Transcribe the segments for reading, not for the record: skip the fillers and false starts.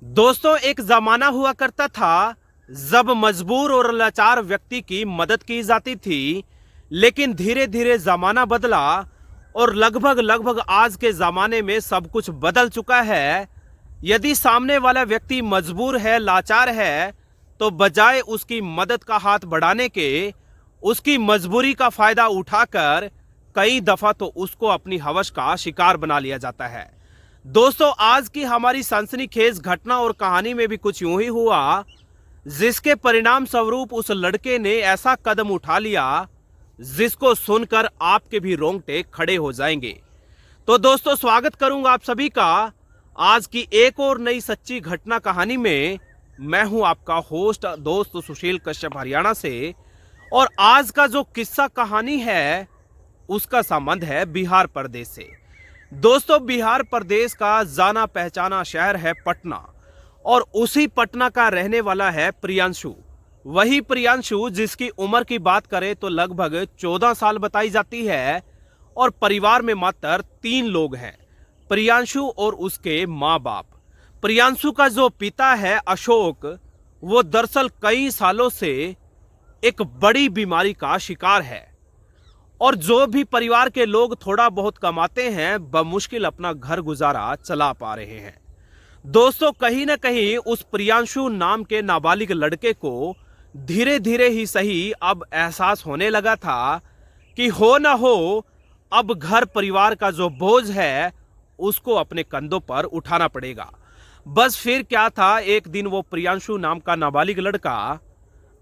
दोस्तों, एक जमाना हुआ करता था जब मजबूर और लाचार व्यक्ति की मदद की जाती थी। लेकिन धीरे धीरे जमाना बदला और लगभग लगभग आज के जमाने में सब कुछ बदल चुका है। यदि सामने वाला व्यक्ति मजबूर है, लाचार है, तो बजाय उसकी मदद का हाथ बढ़ाने के उसकी मजबूरी का फायदा उठाकर कई दफा तो उसको अपनी हवस का शिकार बना लिया जाता है। दोस्तों, आज की हमारी सनसनीखेज घटना और कहानी में भी कुछ यूं ही हुआ, जिसके परिणाम स्वरूप उस लड़के ने ऐसा कदम उठा लिया जिसको सुनकर आपके भी रोंगटे खड़े हो जाएंगे। तो दोस्तों, स्वागत करूंगा आप सभी का आज की एक और नई सच्ची घटना कहानी में। मैं हूं आपका होस्ट दोस्त सुशील कश्यप हरियाणा से। और आज का जो किस्सा कहानी है उसका संबंध है बिहार प्रदेश से। दोस्तों, बिहार प्रदेश का जाना पहचाना शहर है पटना, और उसी पटना का रहने वाला है प्रियांशु। वही प्रियांशु जिसकी उम्र की बात करें तो लगभग 14 साल बताई जाती है, और परिवार में मात्र 3 लोग हैं, प्रियांशु और उसके माँ बाप। प्रियांशु का जो पिता है अशोक, वो दरअसल कई सालों से एक बड़ी बीमारी का शिकार है, और जो भी परिवार के लोग थोड़ा बहुत कमाते हैं बमुश्किल अपना घर गुजारा चला पा रहे हैं। दोस्तों, कहीं ना कहीं उस प्रियांशु नाम के नाबालिग लड़के को धीरे धीरे ही सही अब एहसास होने लगा था कि हो ना हो अब घर परिवार का जो बोझ है उसको अपने कंधों पर उठाना पड़ेगा। बस फिर क्या था, एक दिन वो प्रियांशु नाम का नाबालिग लड़का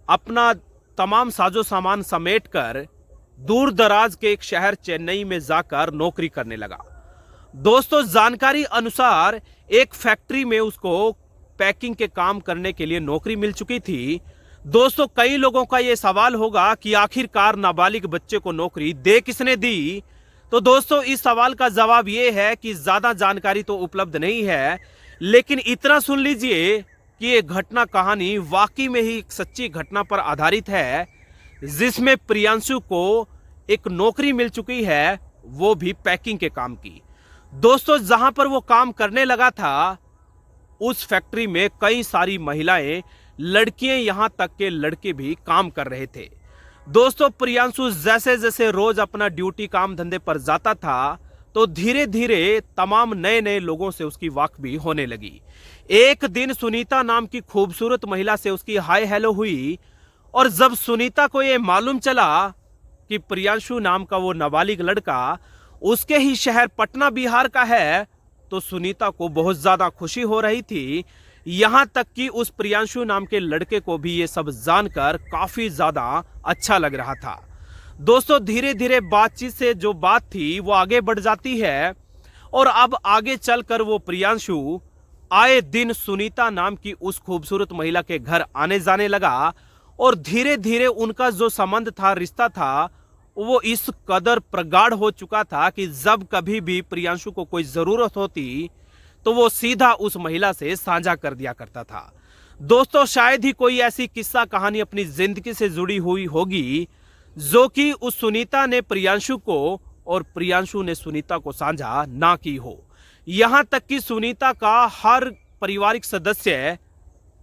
अपना तमाम साजो सामान समेटकर दूर दराज के एक शहर चेन्नई में जाकर नौकरी करने लगा। दोस्तों, जानकारी अनुसार एक फैक्ट्री में उसको पैकिंग के काम करने के लिए नौकरी मिल चुकी थी। दोस्तों, कई लोगों का यह सवाल होगा कि आखिरकार नाबालिग बच्चे को नौकरी दे किसने दी। तो दोस्तों, इस सवाल का जवाब यह है कि ज्यादा जानकारी तो उपलब्ध नहीं है, लेकिन इतना सुन लीजिए कि यह घटना कहानी वाकई में ही एक सच्ची घटना पर आधारित है, जिसमें प्रियांशु को एक नौकरी मिल चुकी है, वो भी पैकिंग के काम की। दोस्तों, जहां पर वो काम करने लगा था उस फैक्ट्री में कई सारी महिलाएं, लड़कियां, यहां तक के लड़के भी काम कर रहे थे। दोस्तों, प्रियांशु जैसे जैसे रोज अपना ड्यूटी काम धंधे पर जाता था तो धीरे धीरे तमाम नए नए लोगों से उसकी वाकबी होने लगी। एक दिन सुनीता नाम की खूबसूरत महिला से उसकी हाय हेलो हुई, और जब सुनीता को यह मालूम चला कि प्रियांशु नाम का वो नाबालिग लड़का उसके ही शहर पटना बिहार का है, तो सुनीता को बहुत ज्यादा खुशी हो रही थी। यहां तक कि उस प्रियांशु नाम के लड़के को भी ये सब जानकर काफी ज्यादा अच्छा लग रहा था। दोस्तों, धीरे धीरे बातचीत से जो बात थी वो आगे बढ़ जाती है, और अब आगे चलकर वो प्रियांशु आए दिन सुनीता नाम की उस खूबसूरत महिला के घर आने जाने लगा, और धीरे धीरे उनका जो संबंध था, रिश्ता था, वो इस कदर प्रगाढ़ हो चुका था कि जब कभी भी प्रियांशु को कोई जरूरत होती तो वो सीधा उस महिला से साझा कर दिया करता था। दोस्तों, शायद ही कोई ऐसी किस्सा कहानी अपनी जिंदगी से जुड़ी हुई होगी जो कि उस सुनीता ने प्रियांशु को और प्रियांशु ने सुनीता को साझा ना की हो। यहां तक कि सुनीता का हर पारिवारिक सदस्य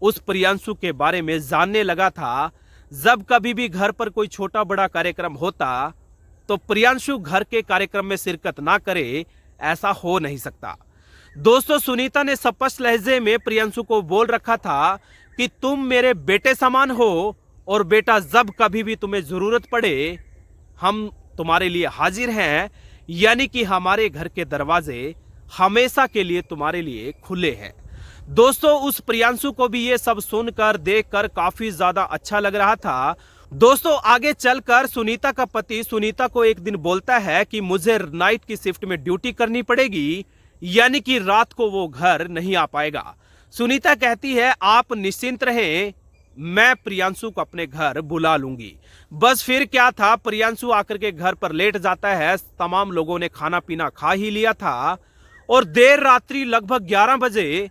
उस प्रियांशु के बारे में जानने लगा था। जब कभी भी घर पर कोई छोटा बड़ा कार्यक्रम होता तो प्रियांशु घर के कार्यक्रम में शिरकत ना करे, ऐसा हो नहीं सकता। दोस्तों, सुनीता ने स्पष्ट लहजे में प्रियांशु को बोल रखा था कि तुम मेरे बेटे समान हो, और बेटा जब कभी भी तुम्हें जरूरत पड़े हम तुम्हारे लिए हाजिर हैं, यानी कि हमारे घर के दरवाजे हमेशा के लिए तुम्हारे लिए खुले हैं। दोस्तों, उस प्रियांशु को भी ये सब सुनकर देखकर काफी ज्यादा अच्छा लग रहा था। दोस्तों, आगे चलकर सुनीता का पति सुनीता को एक दिन बोलता है कि मुझे नाइट की शिफ्ट में ड्यूटी करनी पड़ेगी, यानी कि रात को वो घर नहीं आ पाएगा। सुनीता कहती है, आप निश्चिंत रहें, मैं प्रियांशु को अपने घर बुला लूंगी। बस फिर क्या था, प्रियांशु आकर के घर पर लेट जाता है। तमाम लोगों ने खाना पीना खा ही लिया था, और देर रात्रि लगभग 11 बजे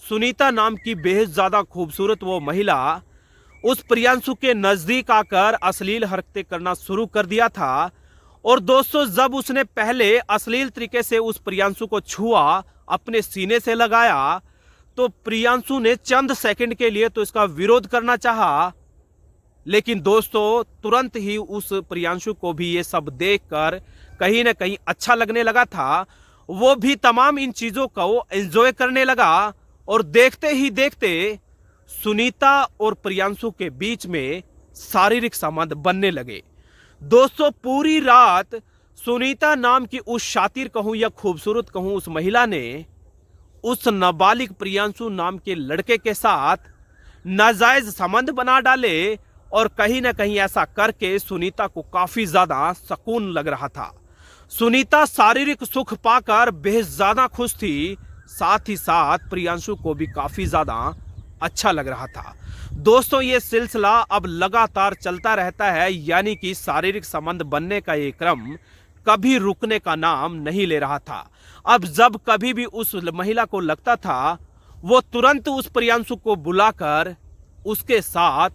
सुनीता नाम की बेहद ज्यादा खूबसूरत वो महिला उस प्रियांशु के नजदीक आकर अश्लील हरकतें करना शुरू कर दिया था। और दोस्तों, जब उसने पहले अश्लील तरीके से उस प्रियांशु को छुआ, अपने सीने से लगाया, तो प्रियांशु ने चंद सेकंड के लिए तो इसका विरोध करना चाहा, लेकिन दोस्तों तुरंत ही उस प्रियांशु को भी ये सब देखकर कहीं ना कहीं अच्छा लगने लगा था। वो भी तमाम इन चीजों को एंजॉय करने लगा और देखते ही देखते सुनीता और प्रियांशु के बीच में शारीरिक संबंध बनने लगे। दोस्तों पूरी रात सुनीता नाम की उस शातिर कहूं या खूबसूरत कहूं उस महिला ने उस नाबालिग प्रियांशु नाम के लड़के के साथ नाजायज संबंध बना डाले और कहीं ना कहीं ऐसा करके सुनीता को काफी ज्यादा सुकून लग रहा था। सुनीता शारीरिक सुख पाकर बेहद ज्यादा खुश थी, साथ ही साथ प्रियांशु को भी काफी ज्यादा अच्छा लग रहा था। दोस्तों ये सिलसिला अब लगातार चलता रहता है, यानी कि शारीरिक संबंध बनने का ये क्रम कभी रुकने का नाम नहीं ले रहा था। अब जब कभी भी उस महिला को लगता था वो तुरंत उस प्रियांशु को बुलाकर उसके साथ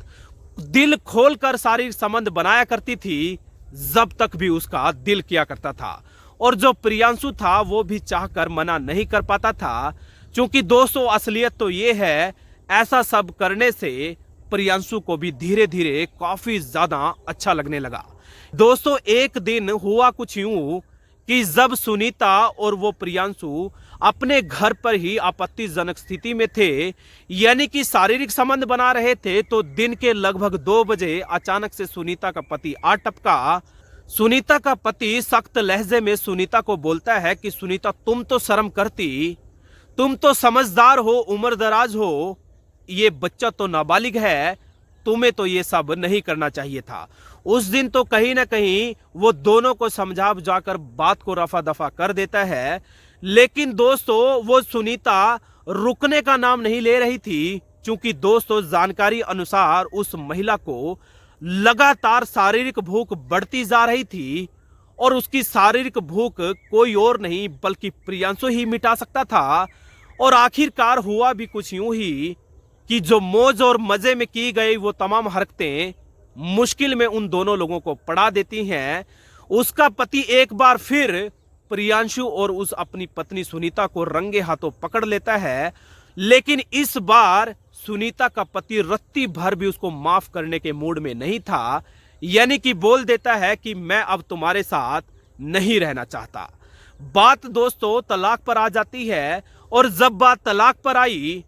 दिल खोलकर शारीरिक संबंध बनाया करती थी, जब तक भी उसका दिल किया करता था। और जो प्रियांशु था वो भी चाहकर मना नहीं कर पाता था, क्योंकि दोस्तों असलियत तो ये है ऐसा सब करने से प्रियांशु को भी धीरे धीरे काफी ज्यादा अच्छा लगने लगा। दोस्तों एक दिन हुआ कुछ यूं कि जब सुनीता और वो प्रियांशु अपने घर पर ही आपत्तिजनक स्थिति में थे, यानी कि शारीरिक संबंध बना रहे थे, तो दिन के लगभग 2 बजे अचानक से सुनीता का पति आ टपका। सुनीता का पति सख्त लहजे में सुनीता को बोलता है कि सुनीता तुम तो शर्म करती, तुम तो समझदार हो, उम्रदराज हो, ये बच्चा तो नाबालिग है, तुम्हें तो ये सब नहीं करना चाहिए था। उस दिन तो कहीं ना कहीं वो दोनों को समझा बुझाकर बात को रफा दफा कर देता है, लेकिन दोस्तों वो सुनीता रुकने का नाम नहीं ले रही थी, क्योंकि दोस्तों जानकारी अनुसार उस महिला को लगातार शारीरिक भूख बढ़ती जा रही थी और उसकी शारीरिक भूख कोई और नहीं बल्कि प्रियांशु ही मिटा सकता था। और आखिरकार हुआ भी कुछ यूं ही कि जो मौज और मजे में की गई वो तमाम हरकतें मुश्किल में उन दोनों लोगों को पड़ा देती हैं। उसका पति एक बार फिर प्रियांशु और उस अपनी पत्नी सुनीता को रंगे हाथों पकड़ लेता है, लेकिन इस बार सुनीता का पति रत्ती भर भी उसको माफ करने के मूड में नहीं था, यानी कि बोल देता है कि मैं अब तुम्हारे साथ नहीं रहना चाहता। बात दोस्तों तलाक पर आ जाती है और जब बात तलाक पर आई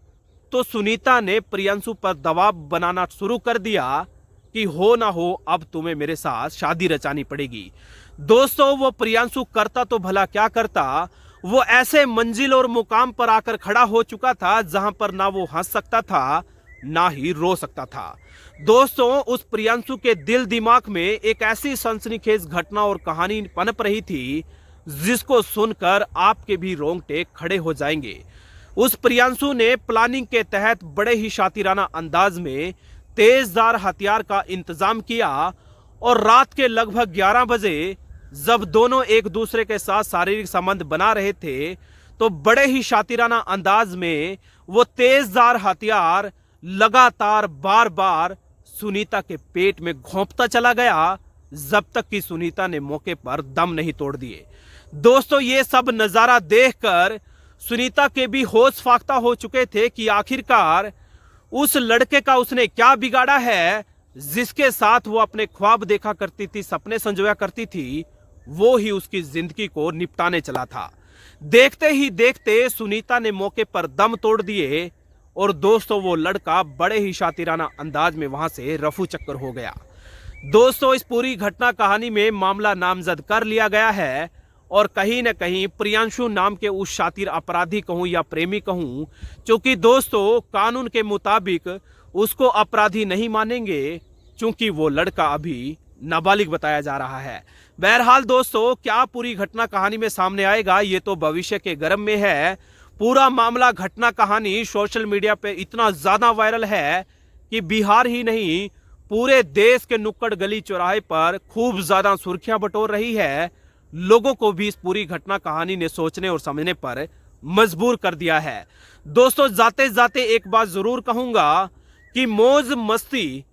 तो सुनीता ने प्रियांशु पर दबाव बनाना शुरू कर दिया कि हो ना हो अब तुम्हें मेरे साथ शादी रचानी पड़ेगी। दोस्तों वो प्रियांशु करता तो भला क्या करता, वो ऐसे मंजिल और मुकाम पर आकर खड़ा हो चुका था जहां पर ना वो हंस सकता था ना ही रो सकता था। दोस्तों उस प्रियांशु के दिल दिमाग में एक ऐसी सनसनीखेज घटना और कहानी पनप रही थी जिसको सुनकर आपके भी रोंगटे खड़े हो जाएंगे। उस प्रियांशु ने प्लानिंग के तहत बड़े ही शातिराना अंदाज में तेजधार हथियार का इंतजाम किया और रात के लगभग 11 बजे जब दोनों एक दूसरे के साथ शारीरिक संबंध बना रहे थे तो बड़े ही शातिराना अंदाज में वो तेजधार हथियार लगातार बार बार सुनीता के पेट में घोंपता चला गया, जब तक कि सुनीता ने मौके पर दम नहीं तोड़ दिए। दोस्तों ये सब नजारा देखकर सुनीता के भी होश फाख्ता हो चुके थे कि आखिरकार उस लड़के का उसने क्या बिगाड़ा है जिसके साथ वो अपने ख्वाब देखा करती थी, सपने संजोया करती थी, वो ही उसकी जिंदगी को निपटाने चला था। देखते ही देखते सुनीता ने मौके पर दम तोड़ दिए और दोस्तों वो लड़का बड़े ही शातिराना अंदाज में वहां से रफू चक्कर हो गया। दोस्तों इस पूरी घटना कहानी में मामला नामजद कर लिया गया है और कहीं न कहीं प्रियांशु नाम के उस शातिर अपराधी कहूं या प्रेमी कहूं, क्योंकि दोस्तों कानून के मुताबिक उसको अपराधी नहीं मानेंगे क्योंकि वो लड़का अभी नाबालिग बताया जा रहा है। बहरहाल दोस्तों क्या पूरी घटना कहानी में सामने आएगा ये तो भविष्य के गर्म में है। पूरा मामला घटना कहानी सोशल मीडिया पे इतना ज्यादा वायरल है कि बिहार ही नहीं पूरे देश के नुक्कड़ गली चौराहे पर खूब ज्यादा सुर्खियां बटोर रही है। लोगों को भी इस पूरी घटना कहानी ने सोचने और समझने पर मजबूर कर दिया है। दोस्तों जाते जाते एक बात जरूर कहूंगा कि मौज मस्ती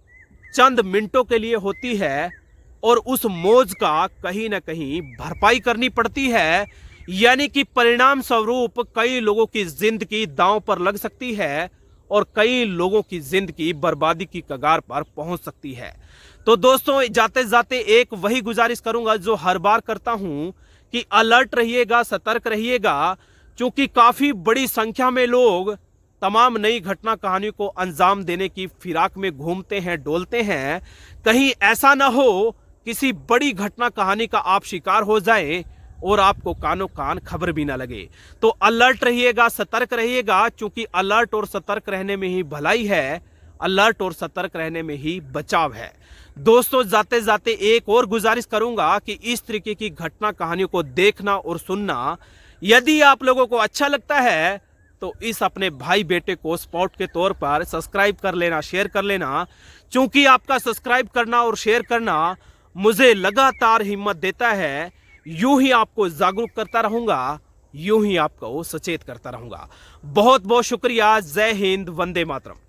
चंद मिनटों के लिए होती है और उस मौज का कहीं ना कहीं भरपाई करनी पड़ती है, यानी कि परिणाम स्वरूप कई लोगों की जिंदगी दांव पर लग सकती है और कई लोगों की जिंदगी बर्बादी की कगार पर पहुंच सकती है। तो दोस्तों, जाते जाते एक वही गुजारिश करूंगा जो हर बार करता हूं कि अलर्ट रहिएगा, सतर्क रहिएगा, क्योंकि काफी बड़ी संख्या में लोग तमाम नई घटना कहानियों को अंजाम देने की फिराक में घूमते हैं, डोलते हैं। कहीं ऐसा ना हो किसी बड़ी घटना कहानी का आप शिकार हो जाएं और आपको कानों कान खबर भी ना लगे। तो अलर्ट रहिएगा, सतर्क रहिएगा, क्योंकि अलर्ट और सतर्क रहने में ही भलाई है, अलर्ट और सतर्क रहने में ही बचाव है। दोस्तों, जाते जाते एक और गुजारिश करूंगा कि इस तरीके की घटना कहानियों को देखना और सुनना यदि आप लोगों को अच्छा लगता है तो इस अपने भाई बेटे को सपोर्ट के तौर पर सब्सक्राइब कर लेना, शेयर कर लेना, क्योंकि आपका सब्सक्राइब करना और शेयर करना मुझे लगातार हिम्मत देता है। यूं ही आपको जागरूक करता रहूंगा, यूं ही आपको सचेत करता रहूंगा। बहुत बहुत शुक्रिया। जय हिंद, वंदे मातरम।